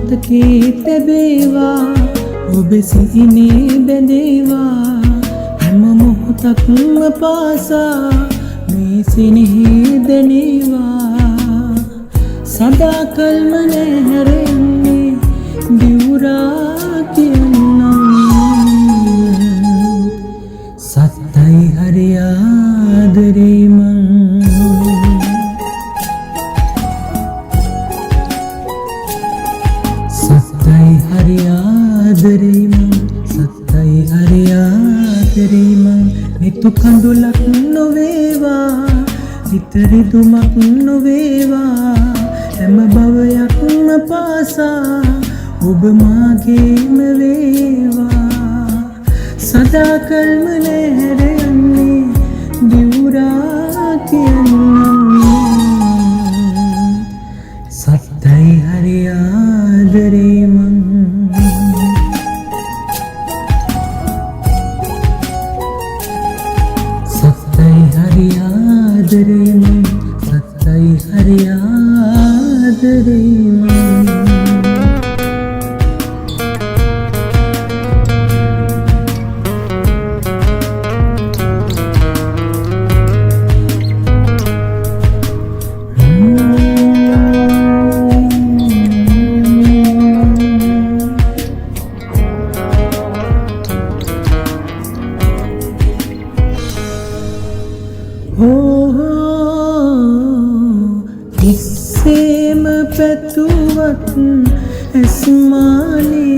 මතකේ තැබේවා ඔබ සිහිනේ බැඳේවා හැම මොහොතක්ම පාසා මේ සිනෙහි දැනේවා සදාකල්ම නැහැරෙන්නේ දිවුරා කියන්නම් සත්තයි හරි ආදරේ මං සත්තයි හරි ආදරේ මං සත්තයි හරි ආදරේ මං නිතු කඳුලක් නොවේවා විතරිදුමක් නොවේවා හැම භවයක්ම පාසා ඔබ මාගේම වේවා සදාකල්ම නැහැර යන්නේ දිවුරා කියන්නම් සත්තයි හරි ආදරේ මං සත්තයි හරි ආදරේ මං සත්තයි හරි ආදරේ මං ඉස්සේම පැතුවත් ඇස්මානේ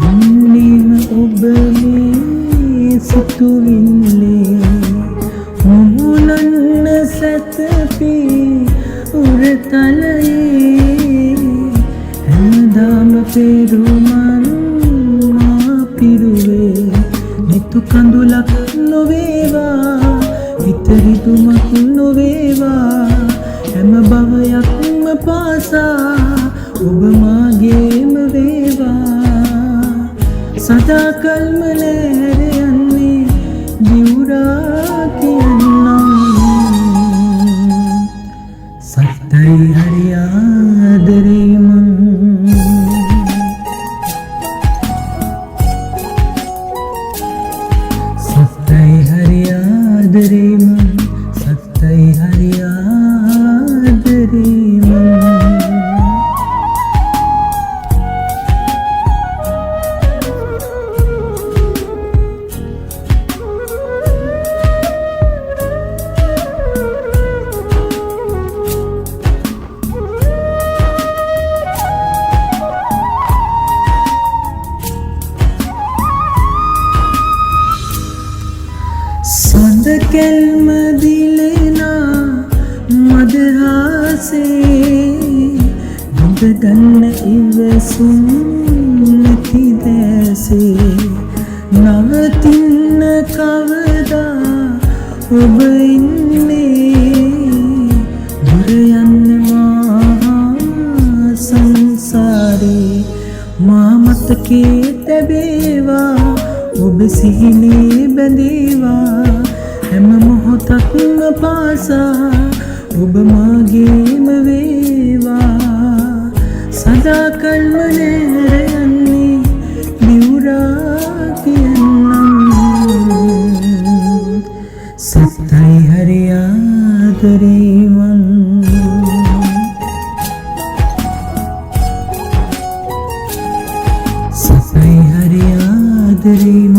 මුන්නේම ඔබ මේ සිතුවිල්ලේ මුහුණන්න සැතපි උරතලයේ හැමදාම පෙරුමන් මා පිරුවේ නිතු කඳුලක් නොවේවා විතරිදුමක් නොවේවා හැම භවයක්ම පාසා ඔබ මාගේම වේවා සදාකල්ම නැහැර යන්නේ දිවුරා කියන්නම් සත්තයි හරි ආදරේ මං සත්තයි හරි ආදරේ මං සත්තයි හරි ආදරේ මං සඳ කැල්ම දිලෙනා මදහාසේ දුඳ ගන්න ඉවසුම් නැති දැසේ නවතින්න කවදා ඔබ ඉන්නේ දුර යන්න මහා සංසාරේ මා මතකේ තැබේවා ඔබ සිහිනේ බැඳේවා හැම මොහොතක්ම පාසා ඔබ මාගේම වේවා සදාකල්ම නැහැර යන්නේ දිවුරා කියන්නම් සත්තයි හරි ආදරේ මං සත්තයි හරි ආදරේ